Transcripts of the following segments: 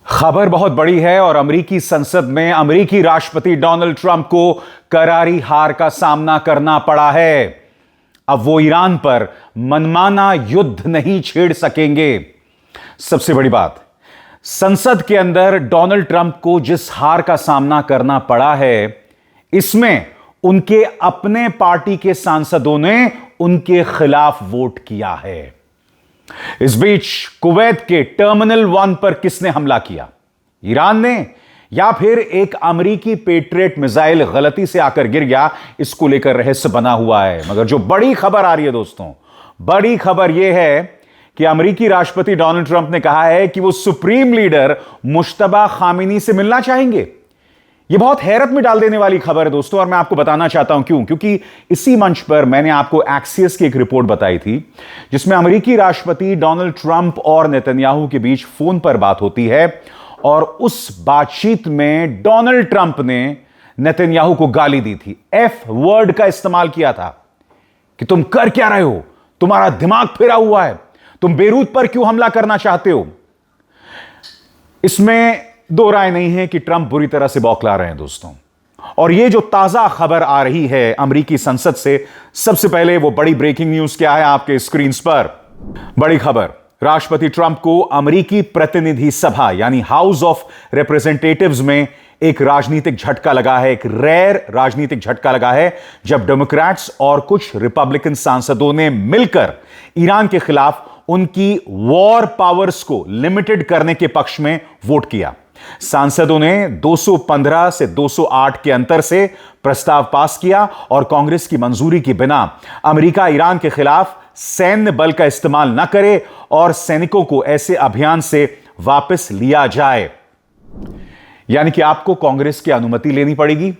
खबर बहुत बड़ी है और अमेरिकी संसद में अमेरिकी राष्ट्रपति डोनाल्ड ट्रंप को करारी हार का सामना करना पड़ा है। अब वो ईरान पर मनमाना युद्ध नहीं छेड़ सकेंगे। सबसे बड़ी बात, संसद के अंदर डोनाल्ड ट्रंप को जिस हार का सामना करना पड़ा है, इसमें उनके अपने पार्टी के सांसदों ने उनके खिलाफ वोट किया है। इस बीच कुवैत के टर्मिनल 1 पर किसने हमला किया? ईरान ने, या फिर एक अमेरिकी पेट्रियट मिसाइल गलती से आकर गिर गया? इसको लेकर रहस्य बना हुआ है। मगर जो बड़ी खबर आ रही है दोस्तों, बड़ी खबर यह है कि अमेरिकी राष्ट्रपति डोनाल्ड ट्रंप ने कहा है कि वो सुप्रीम लीडर मुश्तबा खामिनी से मिलना चाहेंगे। यह बहुत हैरत में डाल देने वाली खबर है दोस्तों, और मैं आपको बताना चाहता हूं क्योंकि इसी मंच पर मैंने आपको एक्सियस की एक रिपोर्ट बताई थी, जिसमें अमेरिकी राष्ट्रपति डोनाल्ड ट्रंप और नेतन्याहू के बीच फोन पर बात होती है, और उस बातचीत में डोनाल्ड ट्रंप ने नेतन्याहू को गाली दी थी, एफ वर्ड का इस्तेमाल किया था कि तुम कर क्या रहे हो, तुम्हारा दिमाग फेरा हुआ है, तुम बेरूत पर क्यों हमला करना चाहते हो। इसमें दो राय नहीं है कि ट्रंप बुरी तरह से बौखला रहे हैं दोस्तों। और यह जो ताजा खबर आ रही है अमेरिकी संसद से, सबसे पहले वो बड़ी ब्रेकिंग न्यूज क्या है आपके स्क्रीन पर? बड़ी खबर, राष्ट्रपति ट्रंप को अमेरिकी प्रतिनिधि सभा यानी हाउस ऑफ रिप्रेजेंटेटिव्स में एक राजनीतिक झटका लगा है, एक रेयर राजनीतिक झटका लगा है, जब डेमोक्रेट्स और कुछ रिपब्लिकन सांसदों ने मिलकर ईरान के खिलाफ उनकी वॉर पावर्स को लिमिटेड करने के पक्ष में वोट किया। सांसदों ने 215 से 208 के अंतर से प्रस्ताव पास किया और कांग्रेस की मंजूरी के बिना अमेरिका ईरान के खिलाफ सैन्य बल का इस्तेमाल न करे और सैनिकों को ऐसे अभियान से वापस लिया जाए। यानी कि आपको कांग्रेस की अनुमति लेनी पड़ेगी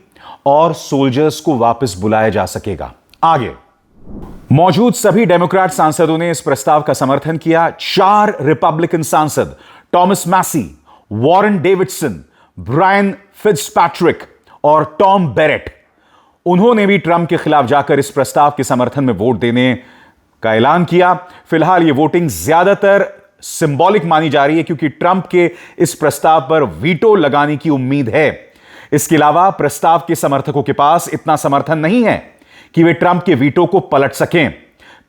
और सोल्जर्स को वापस बुलाया जा सकेगा। आगे मौजूद सभी डेमोक्रेट सांसदों ने इस प्रस्ताव का समर्थन किया। 4 रिपब्लिकन सांसद, Thomas Massie, Warren Davidson, Brian Fitzpatrick और टॉम बेरेट, उन्होंने भी ट्रंप के खिलाफ जाकर इस प्रस्ताव के समर्थन में वोट देने का ऐलान किया। फिलहाल यह वोटिंग ज्यादातर सिंबॉलिक मानी जा रही है, क्योंकि ट्रंप के इस प्रस्ताव पर वीटो लगाने की उम्मीद है। इसके अलावा प्रस्ताव के समर्थकों के पास इतना समर्थन नहीं है कि वे ट्रंप के वीटो को पलट सकें।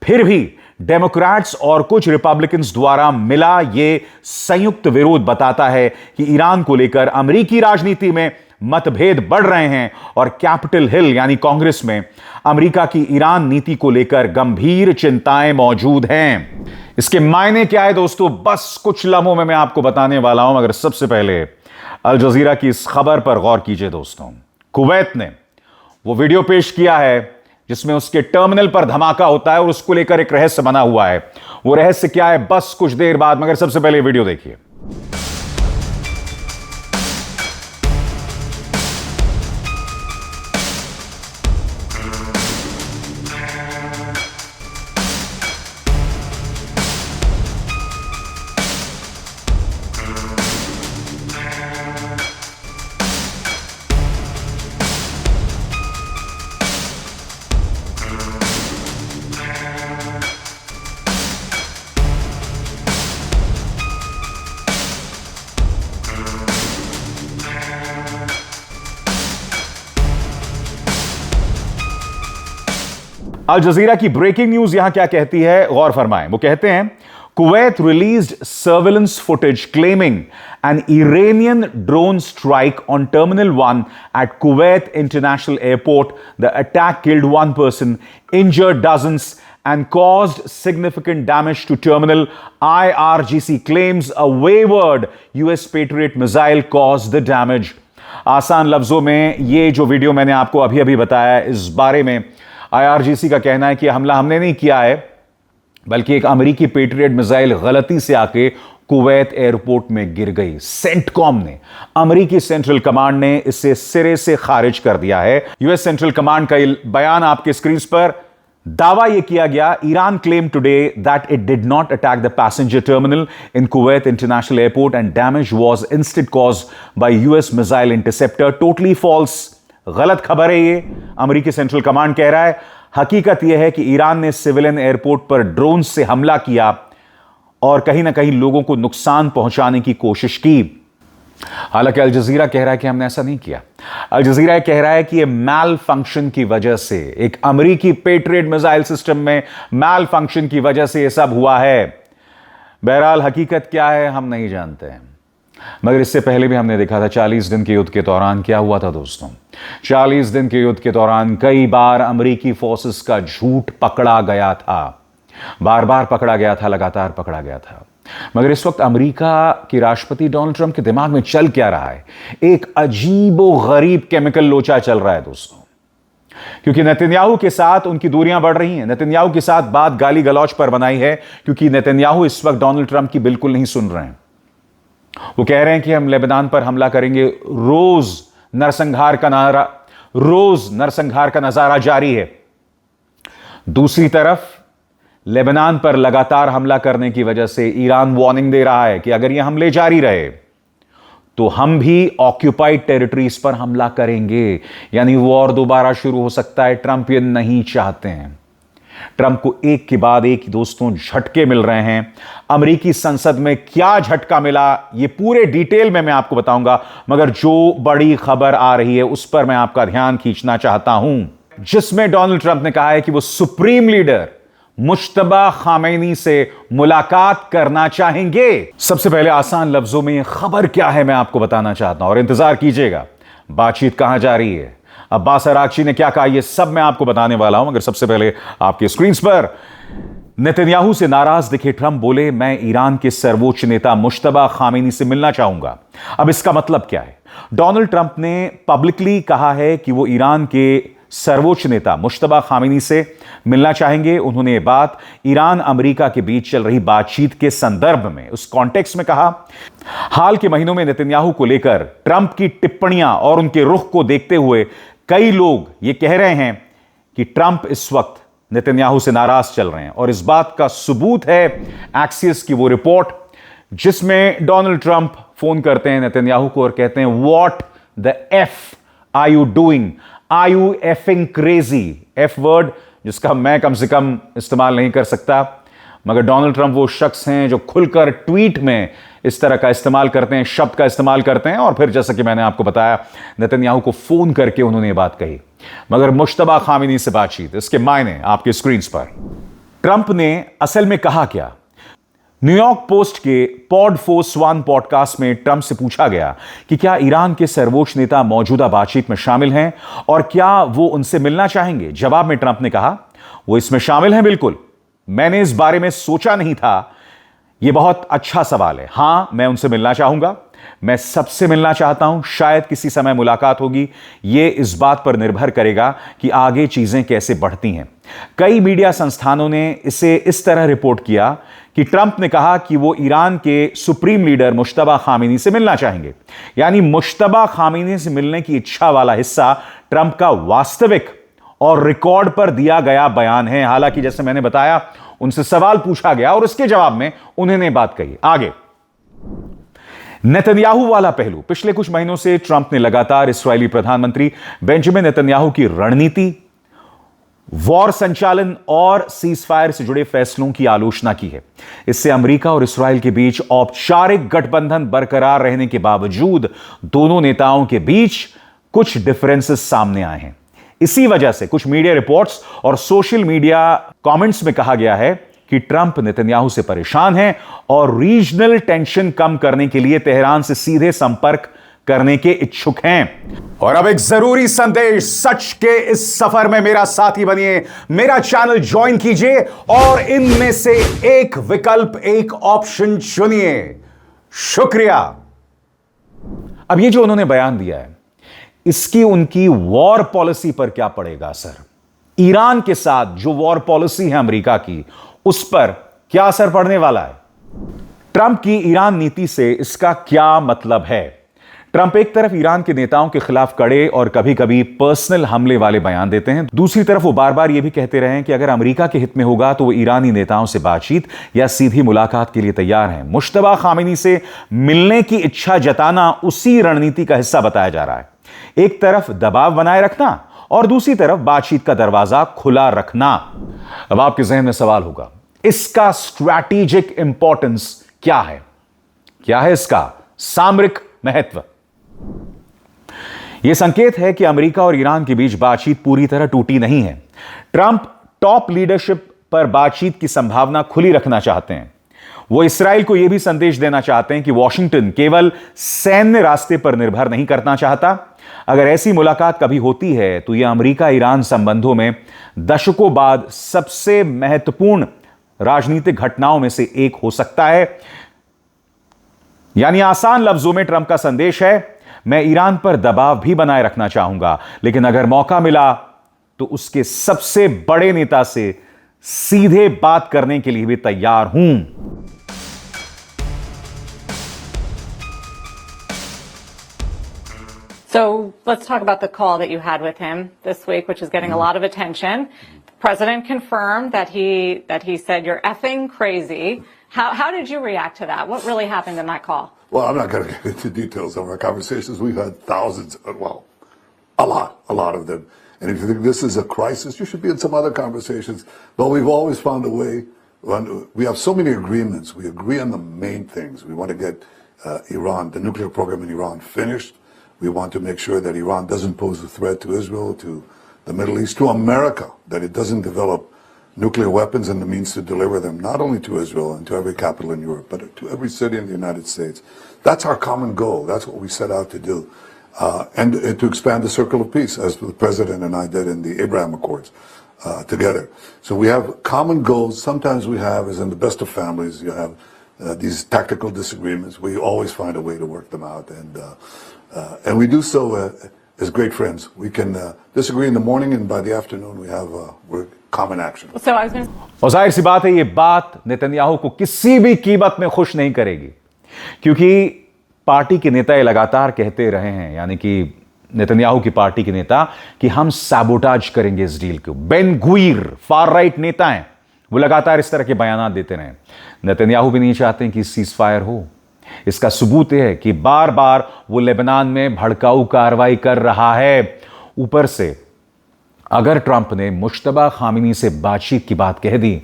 फिर भी डेमोक्रेट्स और कुछ रिपब्लिकन्स द्वारा मिला यह संयुक्त विरोध बताता है कि ईरान को लेकर अमेरिकी राजनीति में मतभेद बढ़ रहे हैं और कैपिटल हिल यानी कांग्रेस में अमेरिका की ईरान नीति को लेकर गंभीर चिंताएं मौजूद हैं। इसके मायने क्या है दोस्तों, बस कुछ लम्हों में मैं आपको बताने वाला हूं, मगर सबसे पहले अल जजीरा की इस खबर पर गौर कीजिए दोस्तों। कुवैत ने वो वीडियो पेश किया है जिसमें उसके टर्मिनल पर धमाका होता है और उसको लेकर एक रहस्य बना हुआ है। वो रहस्य क्या है, बस कुछ देर बाद, मगर सबसे पहले वीडियो देखिए। अल जजीरा की ब्रेकिंग न्यूज यहां क्या कहती है, गौर फरमाएं। वो कहते हैं, Kuwait released surveillance footage claiming an Iranian drone strike on terminal 1 at Kuwait international airport. The attack killed 1 person, injured dozens and caused significant damage to terminal. IRGC claims a wayward US Patriot missile caused the damage. आसान लफ्जों में ये जो video मैंने आपको अभी अभी बताया, इस बारे में IRGC का कहना है कि हमला हमने नहीं किया है, बल्कि एक अमेरिकी पेट्रियट मिसाइल गलती से आके कुवैत एयरपोर्ट में गिर गई। सेंटकॉम ने, अमेरिकी सेंट्रल कमांड ने इसे सिरे से खारिज कर दिया है। यूएस सेंट्रल कमांड का बयान आपके स्क्रीन पर। दावा यह किया गया, Iran claim today that it did not attack the passenger terminal in Kuwait international airport and damage was instead caused by US missile interceptor. Totally false, गलत खबर है ये, अमेरिकी सेंट्रल कमांड कह रहा है। हकीकत यह है कि ईरान ने सिविलियन एयरपोर्ट पर ड्रोन से हमला किया और कहीं ना कहीं लोगों को नुकसान पहुंचाने की कोशिश की। हालांकि अल जजीरा कह रहा है कि हमने ऐसा नहीं किया। अल जजीरा कह रहा है कि यह मैल फंक्शन की वजह से, एक अमेरिकी पेट्रियट मिसाइल सिस्टम में मैल फंक्शन की वजह से यह सब हुआ है। बहरहाल हकीकत क्या है हम नहीं जानते हैं, मगर इससे पहले भी हमने देखा था 40 दिन के युद्ध के दौरान क्या हुआ था दोस्तों। 40 दिन के युद्ध के दौरान कई बार अमेरिकी फोर्सेस का झूठ पकड़ा गया था, बार बार पकड़ा गया था, लगातार पकड़ा गया था। मगर इस वक्त अमेरिका के राष्ट्रपति डोनाल्ड ट्रंप के दिमाग में चल क्या रहा है? एक अजीबो गरीब केमिकल लोचा चल रहा है दोस्तों, क्योंकि नेतन्याहू के साथ उनकी दूरियां बढ़ रही हैं। नेतन्याहू के साथ बात गाली गलौज पर बनाई है, क्योंकि नेतन्याहू इस वक्त डोनाल्ड ट्रंप की बिल्कुल नहीं सुन रहे हैं। वो कह रहे हैं कि हम लेबनान पर हमला करेंगे, रोज नरसंहार का नजारा जारी है। दूसरी तरफ लेबनान पर लगातार हमला करने की वजह से ईरान वार्निंग दे रहा है कि अगर ये हमले जारी रहे तो हम भी ऑक्यूपाइड टेरिटरीज पर हमला करेंगे, यानी वॉर दोबारा शुरू हो सकता है। ट्रंप ये नहीं चाहते हैं। ट्रंप को एक के बाद एक दोस्तों झटके मिल रहे हैं। अमेरिकी संसद में क्या झटका मिला ये पूरे डिटेल में मैं आपको बताऊंगा, मगर जो बड़ी खबर आ रही है उस पर मैं आपका ध्यान खींचना चाहता हूं, जिसमें डोनाल्ड ट्रंप ने कहा है कि वो सुप्रीम लीडर मुश्तबा खामेनी से मुलाकात करना चाहेंगे। सबसे पहले आसान लफ्जों में खबर क्या है मैं आपको बताना चाहता हूं, और इंतजार कीजिएगा। बातचीत कहां जा रही है, अब्बास अरागची ने क्या कहा, यह सब मैं आपको बताने वाला हूं। मगर सबसे पहले आपके स्क्रीन पर नेतन्याहू से नाराज दिखे ट्रंप बोले, मैं ईरान के सर्वोच्च नेता मुश्तबा खामेनी से मिलना चाहूंगा। अब इसका मतलब क्या है? डोनाल्ड ट्रंप ने पब्लिकली कहा है कि वो ईरान के सर्वोच्च नेता मुश्तबा खामेनी से मिलना चाहेंगे। उन्होंने ये बात ईरान अमेरिका के बीच चल रही बातचीत के संदर्भ में, उस कॉन्टेक्स्ट में कहा। हाल के महीनों में नेतन्याहू को लेकर ट्रंप की टिप्पणियां और उनके रुख को देखते हुए कई लोग ये कह रहे हैं कि ट्रंप इस वक्त नेतन्याहू से नाराज चल रहे हैं, और इस बात का सबूत है एक्सियस की वो रिपोर्ट जिसमें डोनाल्ड ट्रंप फोन करते हैं नेतन्याहू को और कहते हैं, what the F are you doing, are you effing crazy. F word जिसका मैं कम से कम इस्तेमाल नहीं कर सकता, मगर डोनाल्ड ट्रंप वो शख्स हैं जो खुलकर ट्वीट में इस तरह का इस्तेमाल करते हैं, शब्द का इस्तेमाल करते हैं। और फिर जैसा कि मैंने आपको बताया, नेतन्याहू को फोन करके उन्होंने ये बात कही। मगर मुश्तबा खामेनी से बातचीत, इसके मायने आपके स्क्रीन पर। ट्रंप ने असल में कहा क्या? न्यूयॉर्क पोस्ट के पॉड फोर्स वन पॉडकास्ट में ट्रंप से पूछा गया कि क्या ईरान के सर्वोच्च नेता मौजूदा बातचीत में शामिल हैं और क्या वो उनसे मिलना चाहेंगे। जवाब में ट्रंप ने कहा, वो इसमें शामिल हैं, बिल्कुल, मैंने इस बारे में सोचा नहीं था, यह बहुत अच्छा सवाल है। हां, मैं उनसे मिलना चाहूंगा, मैं सबसे मिलना चाहता हूं, शायद किसी समय मुलाकात होगी। यह इस बात पर निर्भर करेगा कि आगे चीजें कैसे बढ़ती हैं। कई मीडिया संस्थानों ने इसे इस तरह रिपोर्ट किया कि ट्रंप ने कहा कि वो ईरान के सुप्रीम लीडर मुश्तबा खामेनी से मिलना चाहेंगे, यानी मुश्तबा खामेनी से मिलने की इच्छा वाला हिस्सा ट्रंप का वास्तविक और रिकॉर्ड पर दिया गया बयान है। हालांकि जैसे मैंने बताया, उनसे सवाल पूछा गया और उसके जवाब में उन्होंने बात कही। आगे नेतन्याहू वाला पहलू। पिछले कुछ महीनों से ट्रंप ने लगातार इस्राएली प्रधानमंत्री बेंजामिन नेतन्याहू की रणनीति, वॉर संचालन और सीजफायर से जुड़े फैसलों की आलोचना की है। इससे अमेरिका और इस्राएल के बीच औपचारिक गठबंधन बरकरार रहने के बावजूद दोनों नेताओं के बीच कुछ डिफरेंसेस सामने आए हैं। इसी वजह से कुछ मीडिया रिपोर्ट्स और सोशल मीडिया कमेंट्स में कहा गया है कि ट्रंप नेतन्याहू से परेशान हैं और रीजनल टेंशन कम करने के लिए तेहरान से सीधे संपर्क करने के इच्छुक हैं। और अब एक जरूरी संदेश, सच के इस सफर में मेरा साथी बनिए, मेरा चैनल ज्वाइन कीजिए और इनमें से एक विकल्प, एक ऑप्शन चुनिए। शुक्रिया। अब ये जो उन्होंने बयान दिया है, इसकी उनकी वॉर पॉलिसी पर क्या पड़ेगा असर? ईरान के साथ जो वॉर पॉलिसी है अमेरिका की, उस पर क्या असर पड़ने वाला है? ट्रंप की ईरान नीति से इसका क्या मतलब है? ट्रंप एक तरफ ईरान के नेताओं के खिलाफ कड़े और कभी कभी पर्सनल हमले वाले बयान देते हैं, दूसरी तरफ वो बार बार यह भी कहते रहे हैं कि अगर अमेरिका के हित में होगा तो वो ईरानी नेताओं से बातचीत या सीधी मुलाकात के लिए तैयार हैं। मुश्तबा खामेनी से मिलने की इच्छा जताना उसी रणनीति का हिस्सा बताया जा रहा है। एक तरफ दबाव बनाए रखना और दूसरी तरफ बातचीत का दरवाजा खुला रखना। अब आपके जहन में सवाल होगा, इसका स्ट्रैटेजिक इंपॉर्टेंस क्या है? क्या है इसका सामरिक महत्व। यह संकेत है कि अमेरिका और ईरान के बीच बातचीत पूरी तरह टूटी नहीं है। ट्रंप टॉप लीडरशिप पर बातचीत की संभावना खुली रखना चाहते हैं। वो इस्राएल को यह भी संदेश देना चाहते हैं कि वॉशिंगटन केवल सैन्य रास्ते पर निर्भर नहीं करना चाहता। अगर ऐसी मुलाकात कभी होती है तो यह अमेरिका ईरान संबंधों में दशकों बाद सबसे महत्वपूर्ण राजनीतिक घटनाओं में से एक हो सकता है। यानी आसान लफ्जों में ट्रंप का संदेश है, मैं ईरान पर दबाव भी बनाए रखना चाहूंगा, लेकिन अगर मौका मिला तो उसके सबसे बड़े नेता से सीधे बात करने के लिए भी तैयार हूं। So let's talk about the call that you had with him this week, which is getting a lot of attention. The president confirmed that he said you're effing crazy. How did you react to that? What really happened in that call? Well, I'm not going to get into details of our conversations. We've had thousands, well, a lot of them. And if you think this is a crisis, you should be in some other conversations. But we've always found a way. We have so many agreements. We agree on the main things. We want to get Iran, the nuclear program in Iran, finished. We want to make sure that Iran doesn't pose a threat to Israel, to the Middle East, to America, that it doesn't develop nuclear weapons and the means to deliver them, not only to Israel and to every capital in Europe, but to every city in the United States. That's our common goal. That's what we set out to do. And to expand the circle of peace, as the President and I did in the Abraham Accords together. So we have common goals. Sometimes we have, as in the best of families, you have these tactical disagreements. We always find a way to work them out. And we do so as great friends. We can disagree in the morning, and by the afternoon we're common action. So I was going to... और जाहिर सी बात है, ये बात Netanyahu को किसी भी कीमत में खुश नहीं करेगी, क्योंकि पार्टी के नेता ये लगातार कहते रहे हैं, यानी कि नेतन्याहू की पार्टी के नेता, कि हम सैबोटाज करेंगे इस डील को। बेन गुइर फार राइट नेता हैं, वो लगातार इस तरह के बयान देते रहे। नेतन्याहू भी नहीं चाहते कि सीज फायर हो। इसका सबूत यह है कि बार बार वो लेबनान में भड़काऊ कार्रवाई कर रहा है। ऊपर से अगर ट्रंप ने मुश्तबा खामिनी से बातचीत की बात कह दी,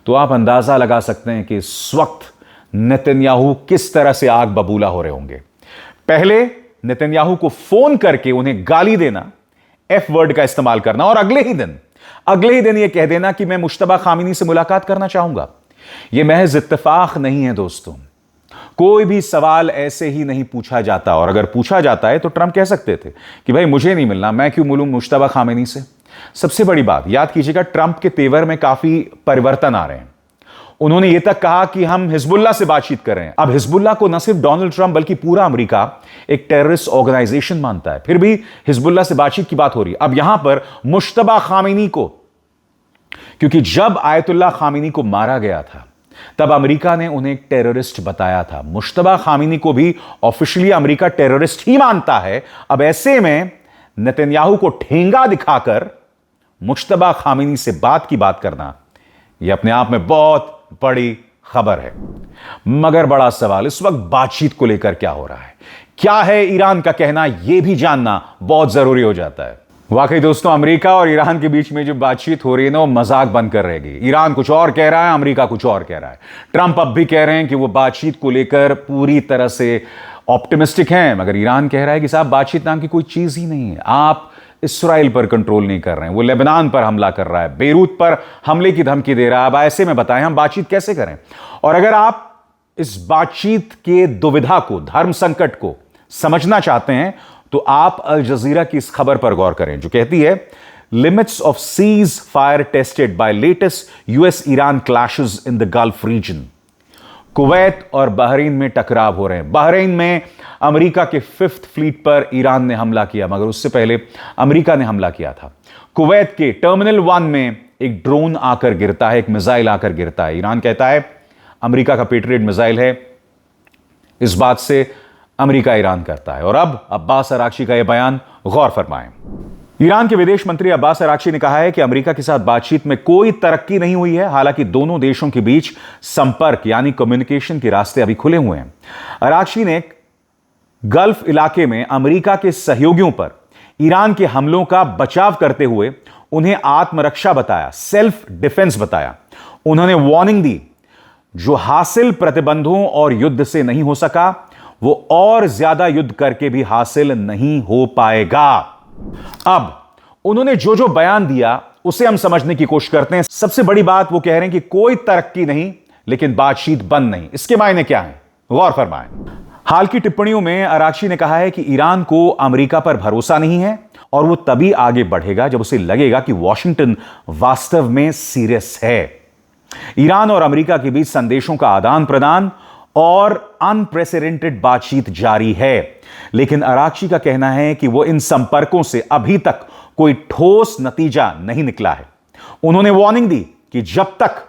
तो आप अंदाजा लगा सकते हैं कि इस वक्त नेतन्याहू किस तरह से आग बबूला हो रहे होंगे। पहले नेतन्याहू को फोन करके उन्हें गाली देना, एफ वर्ड का इस्तेमाल करना, और अगले ही दिन यह कह देना कि मैं मुश्तबा खामिनी से मुलाकात करना चाहूंगा। यह महज इत्तेफाक नहीं है दोस्तों। कोई भी सवाल ऐसे ही नहीं पूछा जाता, और अगर पूछा जाता है तो ट्रंप कह सकते थे कि भाई मुझे नहीं मिलना, मैं क्यों मिलूं मुश्तबा खामिनी से। सबसे बड़ी बात याद कीजिएगा, ट्रंप के तेवर में काफी परिवर्तन आ रहे हैं। उन्होंने यह तक कहा कि हम हिजबुल्लाह से बातचीत कर रहे हैं। अब हिजबुल्लाह को न सिर्फ डोनाल्ड ट्रंप बल्कि पूरा अमेरिका एक टेररिस्ट ऑर्गेनाइजेशन मानता है, फिर भी हिजबुल्लाह से बातचीत की बात हो रही है। अब यहां पर मुश्तबा खामिनी को, क्योंकि जब आयतुल्लाह खामिनी को मारा गया था तब अमेरिका ने उन्हें एक टेररिस्ट बताया था। मुश्तबा खामिनी को भी ऑफिशियली अमेरिका टेररिस्ट ही मानता है। अब ऐसे में नेतन्याहू को ठेंगा दिखाकर मुश्तबा खामिनी से बात करना, यह अपने आप में बहुत बड़ी खबर है। मगर बड़ा सवाल इस वक्त बातचीत को लेकर क्या हो रहा है, क्या है ईरान का कहना, यह भी जानना बहुत जरूरी हो जाता है। वाकई दोस्तों, अमेरिका और ईरान के बीच में जो बातचीत हो रही है ना, वो मजाक बनकर रहेगी। ईरान कुछ और कह रहा है, अमेरिका कुछ और कह रहा है। ट्रंप अब भी कह रहे हैं कि वो बातचीत को लेकर पूरी तरह से ऑप्टिमिस्टिक हैं, मगर ईरान कह रहा है कि साहब बातचीत नाम की कोई चीज ही नहीं है। आप इस्राइल पर कंट्रोल नहीं कर रहे हैं, वो लेबनान पर हमला कर रहा है, बेरूत पर हमले की धमकी दे रहा है। अब ऐसे में बताएं हम बातचीत कैसे करें। और अगर आप इस बातचीत के दुविधा को, धर्म संकट को समझना चाहते हैं, तो आप अल जजीरा की इस खबर पर गौर करें जो कहती है, limits of cease fire tested by latest US Iran clashes in the gulf region. Kuwait और बहरीन में टकराव हो रहे हैं। बहरीन में अमेरिका के 5th फ्लीट पर ईरान ने हमला किया, मगर उससे पहले अमेरिका ने हमला किया था। कुवैत के टर्मिनल 1 में एक ड्रोन आकर गिरता है, एक मिसाइल आकर गिरता है। ईरान कहता है अमेरिका का पेट्रियट मिसाइल है। इस बात से अमेरिका ईरान करता है। और अब अब्बास अराक्ची का यह बयान, गौर फरमाएं। ईरान के विदेश मंत्री अब्बास अराक्ची ने कहा है कि अमेरिका के साथ बातचीत में कोई तरक्की नहीं हुई है। हालांकि दोनों देशों के बीच संपर्क यानी कम्युनिकेशन के रास्ते अभी खुले हुए हैं। अराक्ची ने गल्फ इलाके में अमेरिका के सहयोगियों पर ईरान के हमलों का बचाव करते हुए उन्हें आत्मरक्षा बताया, सेल्फ डिफेंस बताया। उन्होंने वार्निंग दी, जो हासिल प्रतिबंधों और युद्ध से नहीं हो सका, वो और ज्यादा युद्ध करके भी हासिल नहीं हो पाएगा। अब उन्होंने जो जो बयान दिया उसे हम समझने की कोशिश करते हैं। सबसे बड़ी बात वो कह रहे हैं कि कोई तरक्की नहीं, लेकिन बातचीत बंद नहीं। इसके मायने क्या है, गौर फरमाएं। हाल की टिप्पणियों में अरागची ने कहा है कि ईरान को अमेरिका पर भरोसा नहीं है और वो तभी आगे बढ़ेगा जब उसे लगेगा कि वॉशिंगटन वास्तव में सीरियस है। ईरान और अमेरिका के बीच संदेशों का आदान प्रदान और अनप्रेसिडेंटेड बातचीत जारी है, लेकिन अरागची का कहना है कि वो इन संपर्कों से अभी तक कोई ठोस नतीजा नहीं निकला है। उन्होंने वार्निंग दी कि जब तक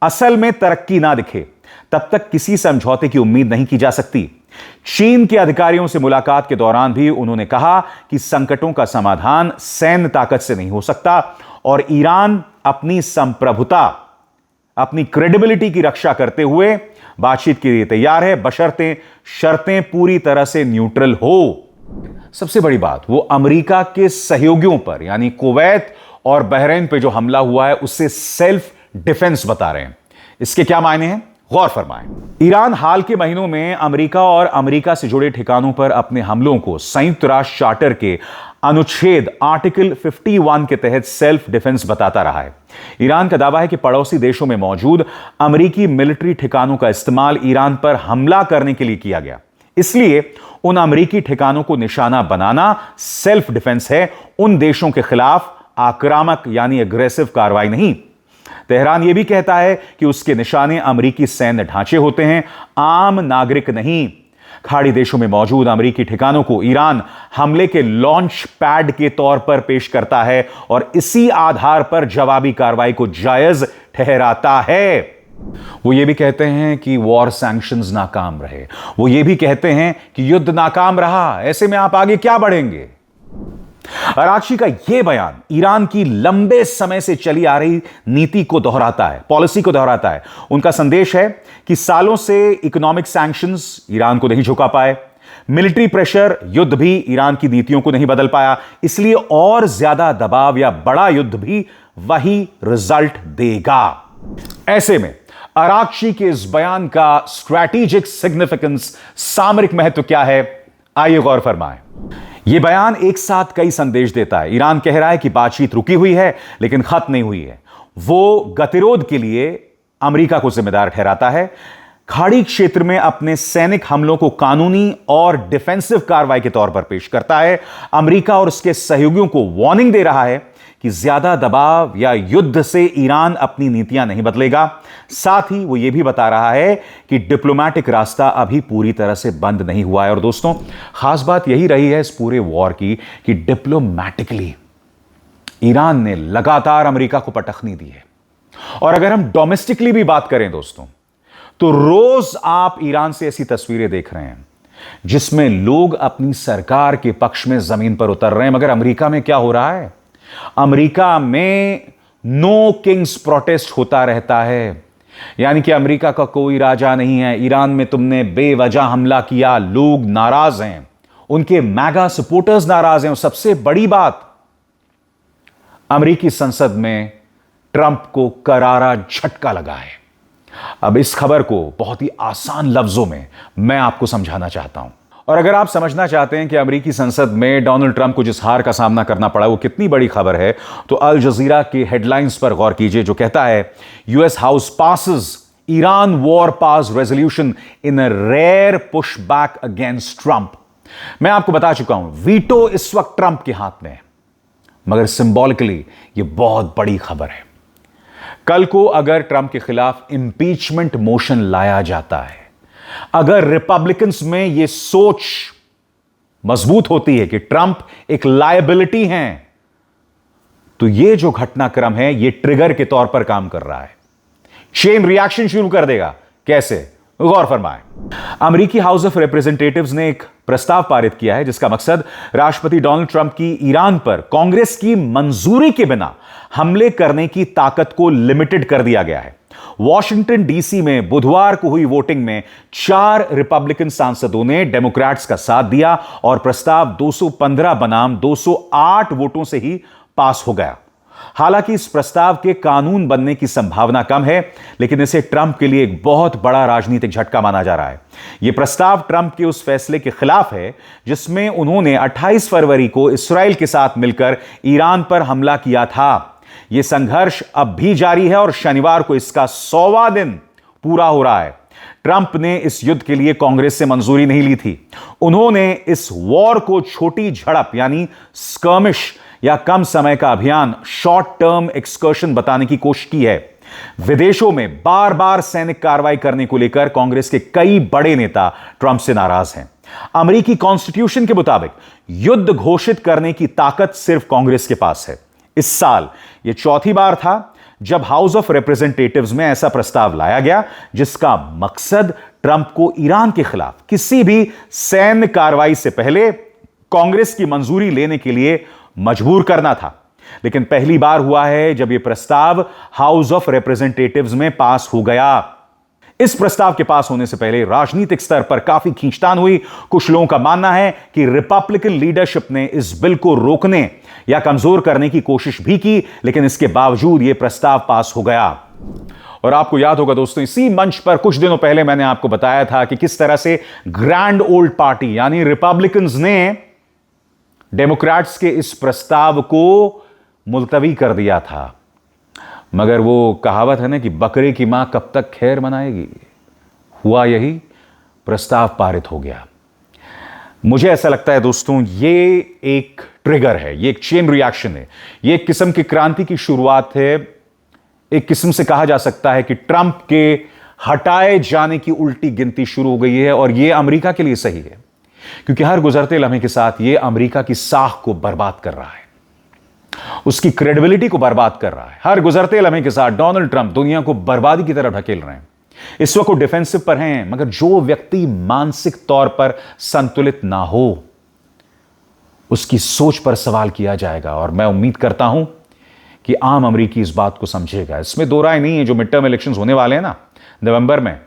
असल में तरक्की ना दिखे तब तक किसी समझौते की उम्मीद नहीं की जा सकती। चीन के अधिकारियों से मुलाकात के दौरान भी उन्होंने कहा कि संकटों का समाधान सैन्य ताकत से नहीं हो सकता और ईरान अपनी संप्रभुता, अपनी क्रेडिबिलिटी की रक्षा करते हुए बातचीत के लिए तैयार है, बशर्ते शर्तें पूरी तरह से न्यूट्रल हो। सबसे बड़ी बात, वो अमेरिका के सहयोगियों पर यानी कुवैत और बहरीन पे जो हमला हुआ है उससे सेल्फ डिफेंस बता रहे हैं। इसके क्या मायने हैं, गौर फरमाएं। ईरान हाल के महीनों में अमेरिका और अमेरिका से जुड़े ठिकानों पर अपने हमलों को संयुक्त राष्ट्र चार्टर के अनुच्छेद आर्टिकल 51 के तहत सेल्फ डिफेंस बताता रहा है। ईरान का दावा है कि पड़ोसी देशों में मौजूद अमेरिकी मिलिट्री ठिकानों का इस्तेमाल ईरान पर हमला करने के लिए किया गया, इसलिए उन अमेरिकी ठिकानों को निशाना बनाना सेल्फ डिफेंस है, उन देशों के खिलाफ आक्रामक यानी एग्रेसिव कार्रवाई नहीं। तेहरान यह भी कहता है कि उसके निशाने अमेरिकी सैन्य ढांचे होते हैं, आम नागरिक नहीं। खाड़ी देशों में मौजूद अमेरिकी ठिकानों को ईरान हमले के लॉन्च पैड के तौर पर पेश करता है और इसी आधार पर जवाबी कार्रवाई को जायज ठहराता है। वो ये भी कहते हैं कि वॉर सैंक्शंस नाकाम रहे, वो ये भी कहते हैं कि युद्ध नाकाम रहा, ऐसे में आप आगे क्या बढ़ेंगे। अरागची का यह बयान ईरान की लंबे समय से चली आ रही नीति को दोहराता है, पॉलिसी को दोहराता है। उनका संदेश है कि सालों से इकोनॉमिक सैंक्शंस ईरान को नहीं झुका पाए, मिलिट्री प्रेशर, युद्ध भी ईरान की नीतियों को नहीं बदल पाया, इसलिए और ज्यादा दबाव या बड़ा युद्ध भी वही रिजल्ट देगा। ऐसे में अरागची के इस बयान का स्ट्रैटेजिक सिग्निफिकेंस, सामरिक महत्व क्या है, आइए गौर फरमाएं। यह बयान एक साथ कई संदेश देता है। ईरान कह रहा है कि बातचीत रुकी हुई है लेकिन खत्म नहीं हुई है। वो गतिरोध के लिए अमेरिका को जिम्मेदार ठहराता है, खाड़ी क्षेत्र में अपने सैनिक हमलों को कानूनी और डिफेंसिव कार्रवाई के तौर पर पेश करता है। अमेरिका और उसके सहयोगियों को वार्निंग दे रहा है कि ज्यादा दबाव या युद्ध से ईरान अपनी नीतियां नहीं बदलेगा। साथ ही वो ये भी बता रहा है कि डिप्लोमैटिक रास्ता अभी पूरी तरह से बंद नहीं हुआ है। और दोस्तों, खास बात यही रही है इस पूरे वॉर की कि डिप्लोमैटिकली ईरान ने लगातार अमेरिका को पटखनी दी है। और अगर हम डोमेस्टिकली भी बात करें दोस्तों, तो रोज आप ईरान से ऐसी तस्वीरें देख रहे हैं जिसमें लोग अपनी सरकार के पक्ष में जमीन पर उतर रहे हैं। मगर अमेरिका में क्या हो रहा है? अमेरिका में नो किंग्स प्रोटेस्ट होता रहता है, यानी कि अमेरिका का कोई राजा नहीं है। ईरान में तुमने बेवजह हमला किया, लोग नाराज हैं, उनके मैगा सपोर्टर्स नाराज हैं। और सबसे बड़ी बात, अमेरिकी संसद में ट्रंप को करारा झटका लगा है। अब इस खबर को बहुत ही आसान लफ्जों में मैं आपको समझाना चाहता हूं। और अगर आप समझना चाहते हैं कि अमेरिकी संसद में डोनाल्ड ट्रंप को जिस हार का सामना करना पड़ा वो कितनी बड़ी खबर है, तो अल जजीरा के हेडलाइंस पर गौर कीजिए, जो कहता है US house passes Iran war pass resolution in a rare push back against Trump. मैं आपको बता चुका हूं, वीटो इस वक्त ट्रंप के हाथ में है, मगर सिंबॉलिकली यह बहुत बड़ी खबर है। कल को अगर ट्रंप के खिलाफ इंपीचमेंट मोशन लाया जाता है, अगर रिपब्लिकन्स में यह सोच मजबूत होती है कि ट्रंप एक लायबिलिटी हैं, तो यह जो घटनाक्रम है यह ट्रिगर के तौर पर काम कर रहा है, चेन रिएक्शन शुरू कर देगा। कैसे? गौर फरमाएं। अमेरिकी हाउस ऑफ रिप्रेजेंटेटिव्स ने एक प्रस्ताव पारित किया है जिसका मकसद राष्ट्रपति डोनाल्ड ट्रंप की ईरान पर कांग्रेस की मंजूरी के बिना हमले करने की ताकत को लिमिटेड कर दिया गया है। वॉशिंगटन डीसी में बुधवार को हुई वोटिंग में 4 रिपब्लिकन सांसदों ने डेमोक्रेट्स का साथ दिया और प्रस्ताव 215 बनाम 208 वोटों से ही पास हो गया। हालांकि इस प्रस्ताव के कानून बनने की संभावना कम है, लेकिन इसे ट्रंप के लिए एक बहुत बड़ा राजनीतिक झटका माना जा रहा है। यह प्रस्ताव ट्रंप के उस फैसले के खिलाफ है जिसमें उन्होंने 28 फरवरी को इस्राएल के साथ मिलकर ईरान पर हमला किया था। यह संघर्ष अब भी जारी है और शनिवार को इसका 100वां दिन पूरा हो रहा है। ट्रंप ने इस युद्ध के लिए कांग्रेस से मंजूरी नहीं ली थी। उन्होंने इस वॉर को छोटी झड़प यानी स्कर्मिश या कम समय का अभियान, शॉर्ट टर्म एक्सकर्शन बताने की कोशिश की है। विदेशों में बार बार सैनिक कार्रवाई करने को लेकर कांग्रेस के कई बड़े नेता ट्रंप से नाराज हैं। अमेरिकी कॉन्स्टिट्यूशन के मुताबिक युद्ध घोषित करने की ताकत सिर्फ कांग्रेस के पास है। इस साल यह चौथी बार था जब हाउस ऑफ रिप्रेजेंटेटिव्स में ऐसा प्रस्ताव लाया गया जिसका मकसद ट्रंप को ईरान के खिलाफ किसी भी सैन्य कार्रवाई से पहले कांग्रेस की मंजूरी लेने के लिए मजबूर करना था। लेकिन पहली बार हुआ है जब यह प्रस्ताव हाउस ऑफ रिप्रेजेंटेटिव्स में पास हो गया। इस प्रस्ताव के पास होने से पहले राजनीतिक स्तर पर काफी खींचतान हुई। कुछ लोगों का मानना है कि रिपब्लिकन लीडरशिप ने इस बिल को रोकने या कमजोर करने की कोशिश भी की, लेकिन इसके बावजूद यह प्रस्ताव पास हो गया। और आपको याद होगा दोस्तों, इसी मंच पर कुछ दिनों पहले मैंने आपको बताया था कि किस तरह से ग्रैंड ओल्ड पार्टी यानी रिपब्लिकन्स ने डेमोक्रेट्स के इस प्रस्ताव को मुलतवी कर दिया था। मगर वो कहावत है ना कि बकरे की मां कब तक खैर मनाएगी, हुआ यही, प्रस्ताव पारित हो गया। मुझे ऐसा लगता है दोस्तों, ये एक ट्रिगर है, ये एक चेन रिएक्शन है, ये एक किस्म की क्रांति की शुरुआत है। एक किस्म से कहा जा सकता है कि ट्रंप के हटाए जाने की उल्टी गिनती शुरू हो गई है और ये अमेरिका के लिए सही है, क्योंकि हर गुजरते लम्हे के साथ यह अमेरिका की साख को बर्बाद कर रहा है, उसकी क्रेडिबिलिटी को बर्बाद कर रहा है। हर गुजरते लम्हे के साथ डोनाल्ड ट्रंप दुनिया को बर्बादी की तरफ ढकेल रहे हैं। इस वक्त वो डिफेंसिव पर हैं, मगर जो व्यक्ति मानसिक तौर पर संतुलित ना हो उसकी सोच पर सवाल किया जाएगा। और मैं उम्मीद करता हूं कि आम अमेरिकी इस बात को समझेगा। इसमें दो राय नहीं है, जो मिड टर्म इलेक्शंस होने वाले हैं ना नवंबर में,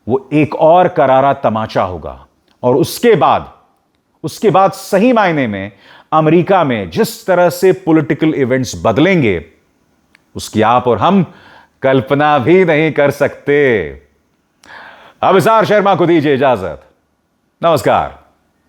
वो एक और करारा तमाचा होगा। और उसके बाद सही मायने में अमेरिका में जिस तरह से पॉलिटिकल इवेंट्स बदलेंगे उसकी आप और हम कल्पना भी नहीं कर सकते। अभिसार शर्मा को दीजिए इजाजत। नमस्कार।